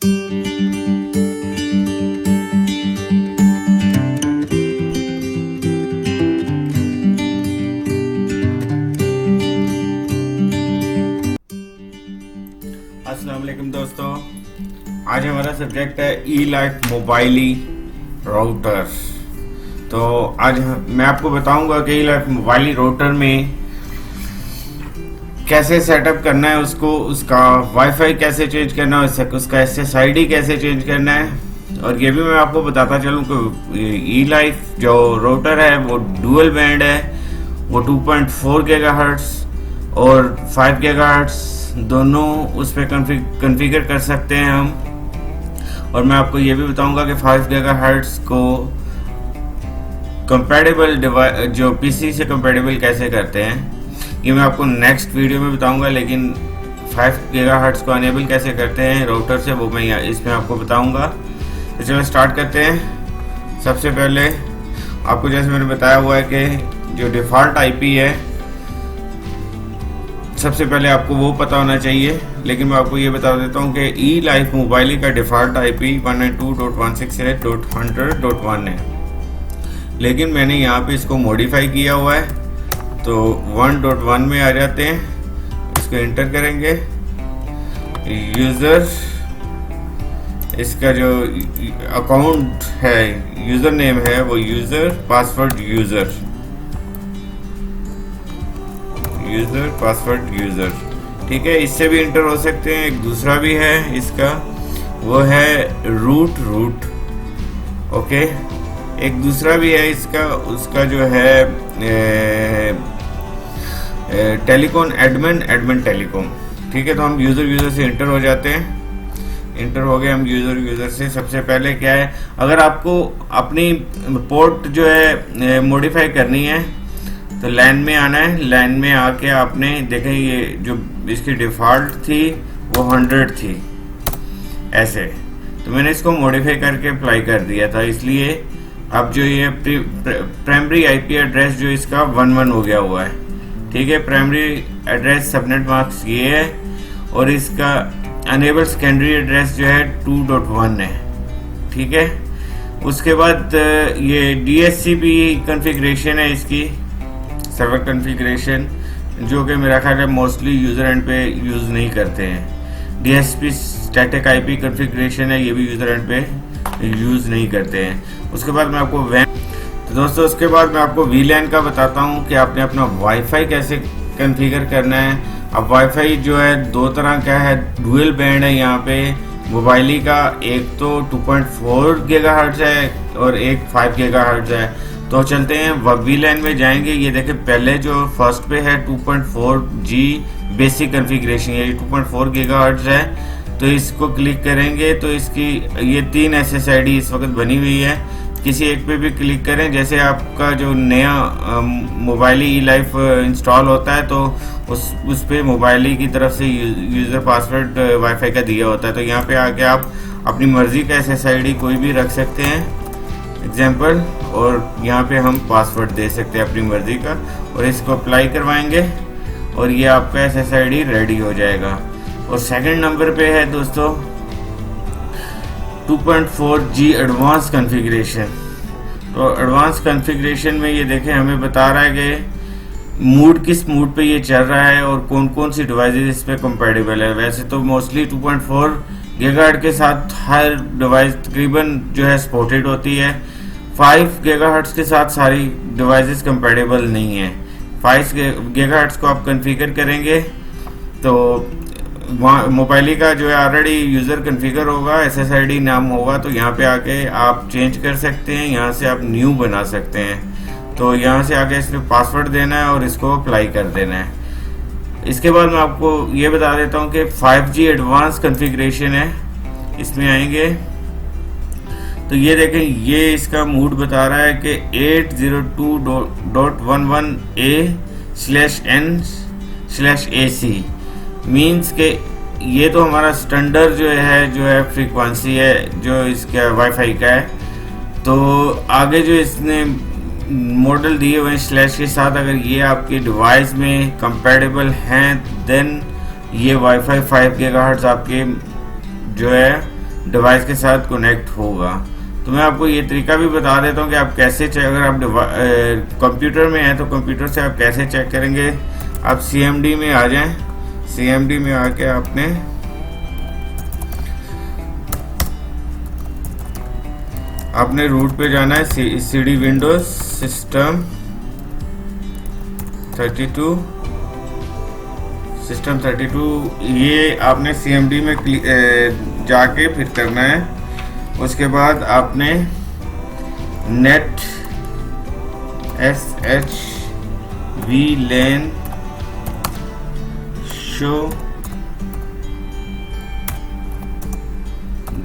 अस्सलाम वालेकुम दोस्तों, आज हमारा सब्जेक्ट है ई लाइफ मोबाइली राउटर। तो आज मैं आपको बताऊंगा कि ई लाइफ मोबाइली राउटर में कैसे सेटअप करना है उसको, उसका वाईफाई कैसे चेंज करना है, उसका SSID कैसे चेंज करना है। और ये भी मैं आपको बताता चलूँ कि ई लाइफ जो राउटर है वो डुअल बैंड है, वो 2.4 गीगाहर्ट्ज़ और 5 गीगाहर्ट्ज़ दोनों उस पर कॉन्फ़िगर कर सकते हैं हम। और मैं आपको ये भी बताऊंगा कि 5 गीगाहर्ट्ज़ को कंपैटिबल जो पीसी से कंपैटिबल कैसे करते हैं, ये मैं आपको नेक्स्ट वीडियो में बताऊंगा। लेकिन 5 गीगाहर्ट्ज़ को अनेबल कैसे करते हैं राउटर से, वो मैं इसमें आपको बताऊंगा। तो चलो स्टार्ट करते हैं। सबसे पहले आपको जैसे मैंने बताया हुआ है कि जो डिफ़ॉल्ट IP है, सबसे पहले आपको वो पता होना चाहिए। लेकिन मैं आपको ये बता देता हूँ कि ई लाइफ मोबाइल का डिफ़ॉल्ट IP 192.168.100.1 है। लेकिन मैंने यहाँ पे इसको मॉडिफाई किया हुआ है, तो 1.1 में आ जाते हैं। इसको एंटर करेंगे। यूज़र, इसका जो अकाउंट है, यूज़र नेम है वो user, password user, password user, ठीक है। इससे भी इंटर हो सकते हैं। एक दूसरा भी है इसका, वो है रूट, ओके। एक दूसरा भी है इसका, उसका जो है टेलीकॉम एडमिन टेलीकॉम, ठीक है। तो हम यूज़र से इंटर हो जाते हैं। इंटर हो गए हम यूज़र से। सबसे पहले क्या है, अगर आपको अपनी पोर्ट जो है मॉडिफाई करनी है तो लैन में आना है। लैन में आके आपने देखें, ये जो इसकी डिफ़ॉल्ट थी वो 100 थी ऐसे, तो मैंने इसको मॉडिफाई करके अप्लाई कर दिया था। इसलिए अब जो ये प्राइमरी IP एड्रेस जो इसका 11 हो गया हुआ है, ठीक है। प्राइमरी एड्रेस सबनेट मास्क ये है और इसका अनेबल सेकेंडरी एड्रेस जो है 2.1 है, ठीक है। उसके बाद ये DHCP कॉन्फ़िगरेशन है इसकी, सर्वर कॉन्फ़िगरेशन, जो कि मेरा ख्याल है मोस्टली यूज़र एंड पे यूज़ नहीं करते हैं। DHCP स्टैटिक IP कॉन्फ़िगरेशन है, ये भी यूज़र एंड पे यूज़ नहीं करते हैं। उसके बाद मैं आपको तो दोस्तों उसके बाद मैं आपको VLAN का बताता हूँ कि आपने अपना वाईफाई कैसे कॉन्फ़िगर करना है। अब वाईफाई जो है दो तरह का है, डुअल बैंड है यहाँ पे मोबाइली का। एक तो 2.4 गीगाहर्ट्ज़ है और एक 5 गीगाहर्ट्ज़ है। तो चलते हैं VLAN में जाएंगे। ये देखें, पहले जो फर्स्ट पे है 2.4G बेसिक कॉन्फ़िगरेशन, ये 2.4 गीगाहर्ट्ज़ है। तो इसको क्लिक करेंगे तो इसकी ये 3 SSID इस वक्त बनी हुई है। किसी एक पे भी क्लिक करें। जैसे आपका जो नया मोबाइली ई लाइफ इंस्टॉल होता है तो उस पे मोबाइली की तरफ से यूज़र पासवर्ड वाईफाई का दिया होता है। तो यहाँ पे आके आप अपनी मर्ज़ी का SSID कोई भी रख सकते हैं, एग्जाम्पल, और यहाँ पे हम पासवर्ड दे सकते हैं अपनी मर्ज़ी का, और इसको अप्लाई करवाएंगे और ये आपका SSID रेडी हो जाएगा। और सेकंड नंबर पे है दोस्तों 2.4G एडवांस कॉन्फ़िगरेशन। तो एडवांस कॉन्फ़िगरेशन में ये देखें, हमें बता रहा है कि मूड किस मूड पे ये चल रहा है और कौन कौन सी डिवाइसेस इस पे कंपैटिबल है। वैसे तो मोस्टली 2.4 गीगाहर्ट्ज़ के साथ हर डिवाइस तकरीबन जो है सपोर्टेड होती है। 5 गीगाहर्ट्ज़ के साथ सारी डिवाइसेस कंपैटिबल नहीं है। 5 गीगाहर्ट्ज़ को आप कॉन्फ़िगर करेंगे तो वहाँ मोबाइली का जो है ऑलरेडी यूज़र कॉन्फ़िगर होगा, SSID नाम होगा। तो यहाँ पे आके आप चेंज कर सकते हैं, यहाँ से आप न्यू बना सकते हैं। तो यहाँ से आके इसमें पासवर्ड देना है और इसको अप्लाई कर देना है। इसके बाद मैं आपको ये बता देता हूँ कि 5G एडवांस कॉन्फ़िगरेशन है। इसमें आएंगे तो ये देखें, ये इसका मूड बता रहा है कि 802.11a/n/AC मीन्स के ये तो हमारा स्टैंडर्ड जो है फ्रीक्वेंसी है जो इसका वाईफाई का है। तो आगे जो इसने मॉडल दिए हुए हैं स्लैश के साथ, अगर ये आपके डिवाइस में कंपैटिबल हैं देन ये वाईफाई 5 गीगाहर्ट्ज़ आपके जो है डिवाइस के साथ कनेक्ट होगा। तो मैं आपको ये तरीका भी बता देता हूँ कि आप कैसे चेक, अगर आप कंप्यूटर में हैं तो कंप्यूटर से आप कैसे चेक करेंगे। आप CMD में आ जाएं, CMD में आके आपने रूट पे जाना है, CD विंडोज सिस्टम 32, ये आपने CMD में जाके फिर करना है। उसके बाद आपने नेट SHVLAN शो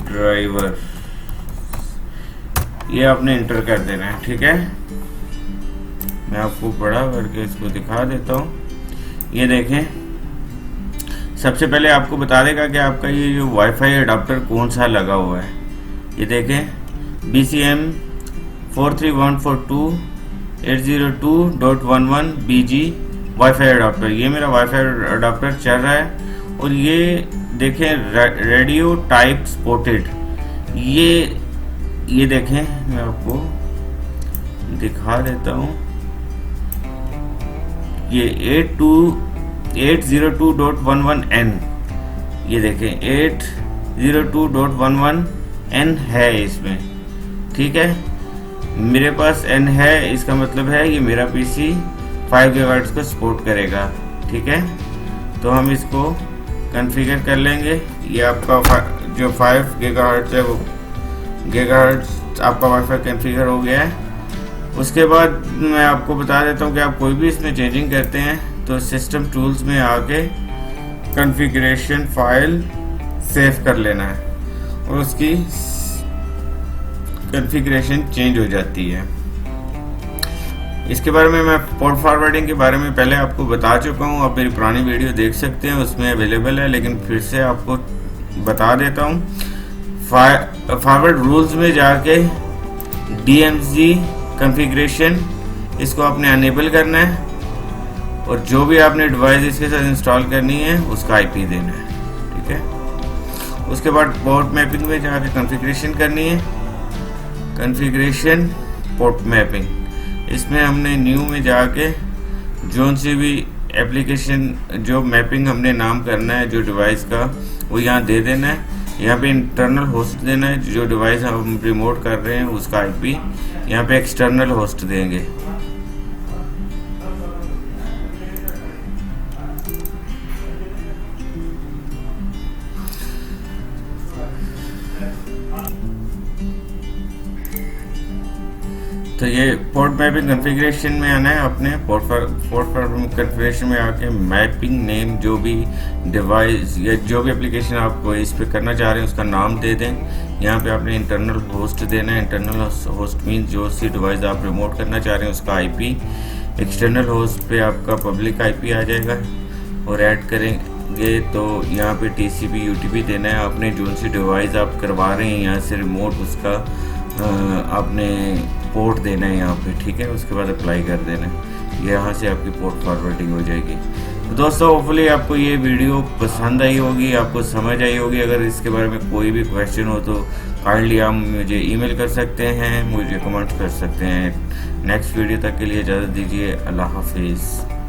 ड्राइवर, ये आपने इंटर कर देना है। ठीक है, मैं आपको बड़ा करके इसको दिखा देता हूँ। ये देखें, सबसे पहले आपको बता देगा कि आपका ये जो वाईफाई अडाप्टर कौन सा लगा हुआ है। ये देखें, BCM 43142.802.11 BG वाईफाई अडाप्टर, ये मेरा वाईफाई अडाप्टर चल रहा है। और ये देखें, रेडियो टाइप सपोर्टेड, ये देखें, मैं आपको दिखा देता हूँ। ये 802.11n, ये देखें 802.11n है इसमें। ठीक है, मेरे पास n है, इसका मतलब है ये मेरा PC 5 GHz को सपोर्ट करेगा। ठीक है, तो हम इसको कॉन्फ़िगर कर लेंगे। ये आपका जो 5 GHz है वो GHz आपका वाईफाई कॉन्फ़िगर हो गया है। उसके बाद मैं आपको बता देता हूँ कि आप कोई भी इसमें चेंजिंग करते हैं तो सिस्टम टूल्स में आके कॉन्फ़िगरेशन फाइल सेव कर लेना है और उसकी कॉन्फ़िगरेशन चेंज हो जाती है। इसके बारे में मैं पोर्ट फॉरवर्डिंग के बारे में पहले आपको बता चुका हूँ, आप मेरी पुरानी वीडियो देख सकते हैं, उसमें अवेलेबल है, लेकिन फिर से आपको बता देता हूँ। फॉरवर्ड रूल्स में जाके DMZ कॉन्फ़िगरेशन, इसको आपने अनेबल करना है और जो भी आपने डिवाइस इसके साथ इंस्टॉल करनी है उसका IP देना है। ठीक है, उसके बाद पोर्ट मैपिंग में जाके कॉन्फ़िगरेशन करनी है, कॉन्फ़िगरेशन पोर्ट मैपिंग, इसमें हमने न्यू में जाके जो सी भी एप्लीकेशन जो मैपिंग हमने नाम करना है जो डिवाइस का, वो यहाँ दे देना है। यहाँ पे इंटरनल होस्ट देना है, जो डिवाइस हम रिमोट कर रहे हैं उसका IP यहाँ पे एक्सटर्नल होस्ट देंगे। तो ये पोर्ट मैपिंग कॉन्फ़िगरेशन में आना है अपने पोर्ट कॉन्फ़िगरेशन में आके मैपिंग नेम, जो भी डिवाइस या जो भी एप्लीकेशन आप इस पे करना चाह रहे हैं उसका नाम दे दें। यहाँ पे आपने इंटरनल होस्ट देना है, इंटरनल होस्ट मीन्स जो सी डिवाइस आप रिमोट करना चाह रहे हैं उसका IP। एक्सटर्नल होस्ट पे आपका पब्लिक IP आ जाएगा और ऐड करेंगे तो यहाँ पे TCP UTP देना है। आपने जो सी डिवाइस आप करवा रहे हैं यहाँ से रिमोट, उसका आपने पोर्ट देना है यहाँ पे। ठीक है, उसके बाद अप्लाई कर देना है, यहाँ से आपकी पोर्ट फॉरवर्डिंग हो जाएगी। तो दोस्तों, होपफुली आपको ये वीडियो पसंद आई होगी, आपको समझ आई होगी। अगर इसके बारे में कोई भी क्वेश्चन हो तो काइंडली आप मुझे ईमेल कर सकते हैं, मुझे कमेंट कर सकते हैं। नेक्स्ट वीडियो तक के लिए इजाज़त दीजिए। अल्लाह हाफिज़।